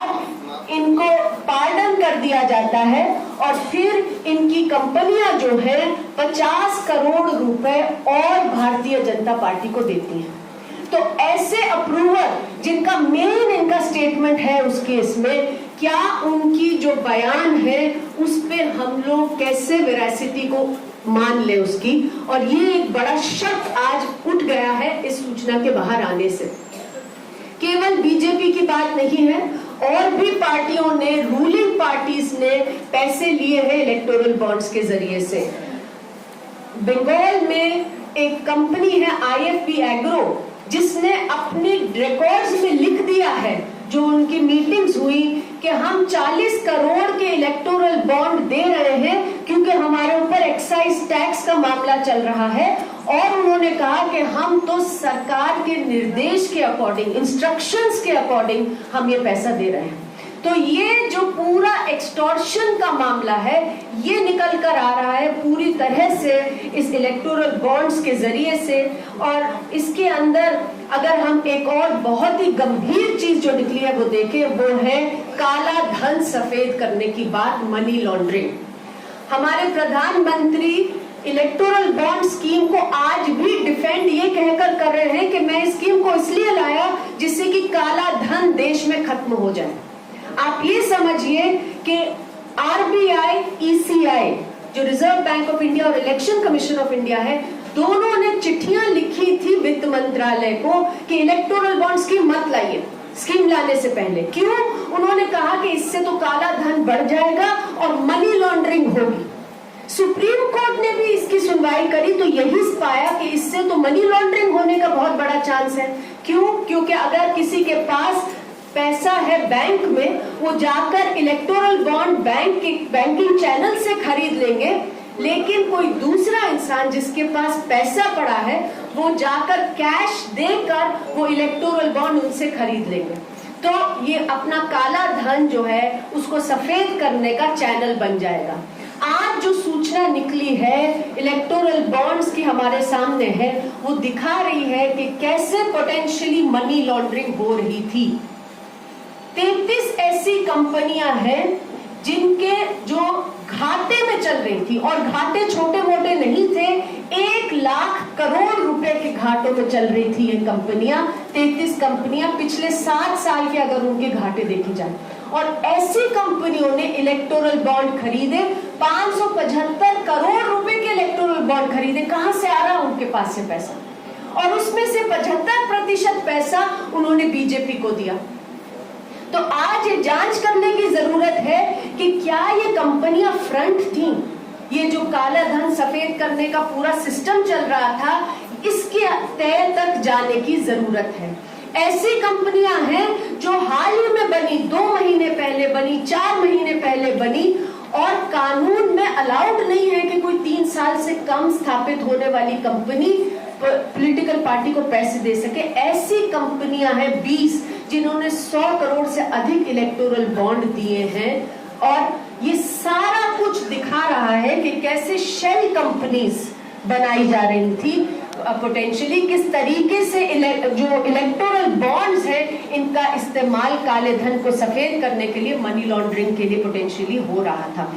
इनको पार्डन कर दिया जाता है और फिर इनकी कंपनियां जो है 50 करोड़ रुपए और भारतीय जनता पार्टी को देती हैं। तो ऐसे अप्रूवर जिनका मेन इनका स्टेटमेंट है उस केस में, क्या उनकी जो बयान है उस पे हम लोग कैसे वेरासिटी को मान ले उसकी। और ये एक बड़ा शक आज उठ गया है इस सूचना के बाहर आने से। केवल बीजेपी की बात नहीं है, और भी पार्टियों ने, रूलिंग पार्टीज ने पैसे लिए हैं इलेक्टोरल बॉन्ड्स के जरिए से। बंगाल में एक कंपनी है IFB एग्रो, जिसने अपने रिकॉर्ड्स में लिख दिया है, जो उनकी मीटिंग्स हुई, कि हम 40 करोड़ के इलेक्टोरल बॉन्ड दे रहे हैं क्योंकि हमारे ऊपर एक्साइज टैक्स का मामला चल रहा है। और उन्होंने कहा कि हम तो सरकार के निर्देश के अकॉर्डिंग, इंस्ट्रक्शंस के अकॉर्डिंग हम ये पैसा दे रहे हैं। तो ये जो पूरा एक्सटॉर्शन का मामला है, ये निकल कर आ रहा है पूरी तरह से इस इलेक्टोरल बॉन्ड्स के जरिए से। और इसके अंदर अगर हम एक और बहुत ही गंभीर चीज जो निकली है वो देखें, वो है काला धन सफेद करने की बात, मनी लॉन्ड्रिंग। हमारे प्रधानमंत्री इलेक्टोरल बॉन्ड स्कीम को आज भी डिफेंड ये कहकर कर रहे हैं कि मैं इस स्कीम को इसलिए लाया जिससे कि काला धन देश में खत्म हो जाए। आप ये समझिए कि RBI, ECI, जो रिजर्व बैंक ऑफ इंडिया और इलेक्शन कमीशन ऑफ इंडिया है, दोनों ने चिट्ठियां लिखी थी वित्त मंत्रालय को कि इलेक्टोरल बॉन्ड स्कीम मत लाइए स्कीम लाने से पहले। क्यों? उन्होंने कहा कि इससे तो काला धन बढ़ जाएगा और मनी लॉन्ड्रिंग होगी। सुप्रीम कोर्ट ने भी इसकी सुनवाई करी तो यही पाया कि इससे तो मनी लॉन्ड्रिंग होने का बहुत बड़ा चांस है। क्यों? क्योंकि अगर किसी के पास पैसा है बैंक में, वो जाकर इलेक्टोरल बॉन्ड बैंकिंग चैनल से खरीद लेंगे, लेकिन कोई दूसरा इंसान जिसके पास पैसा पड़ा है वो जाकर कैश देकर वो इलेक्टोरल बॉन्ड उनसे खरीद लेंगे। तो ये अपना काला धन जो है उसको सफेद करने का चैनल बन जाएगा। आज जो सूचना निकली है इलेक्टोरल बॉन्ड्स की हमारे सामने है, वो दिखा रही है कि कैसे पोटेंशियली मनी लॉन्ड्रिंग हो रही थी। 33 ऐसी कंपनियां हैं जिनके जो घाटे में चल रही थी, और घाटे छोटे मोटे नहीं थे, 1 लाख करोड़ रुपए के घाटों में चल रही थी ये कंपनियां। 33 कंपनियां पिछले 7 साल के अगर उनके घाटे देखे जाए, और ऐसी कंपनियों ने इलेक्टोरल बॉन्ड खरीदे, 575 करोड़ रुपए के इलेक्टोरल बॉन्ड खरीदे। कहां से आ रहा उनके पास से पैसा? और उसमें से 75% पैसा उन्होंने बीजेपी को दिया। तो आज ये जांच करने की जरूरत है कि क्या ये कंपनियां फ्रंट थी, ये जो काला धन सफेद करने का पूरा सिस्टम चल रहा था, इसके तय तक जाने की जरूरत है। ऐसी कंपनियां हैं जो हाल ही में बनी, 2 महीने पहले बनी, 4 महीने पहले बनी, और कानून में अलाउड नहीं है कि कोई 3 साल से कम स्थापित होने वाली कंपनी पॉलिटिकल पार्टी को पैसे दे सके। ऐसी कंपनियां हैं 20 जिन्होंने 100 करोड़ से अधिक इलेक्टोरल बॉन्ड दिए हैं। और ये सारा कुछ दिखा रहा है कि कैसे शेल कंपनीज बनाई जा रही थी, पोटेंशियली किस तरीके से जो इलेक्टोरल बॉन्ड्स है इनका इस्तेमाल काले धन को सफेद करने के लिए, मनी लॉन्ड्रिंग के लिए पोटेंशियली हो रहा था।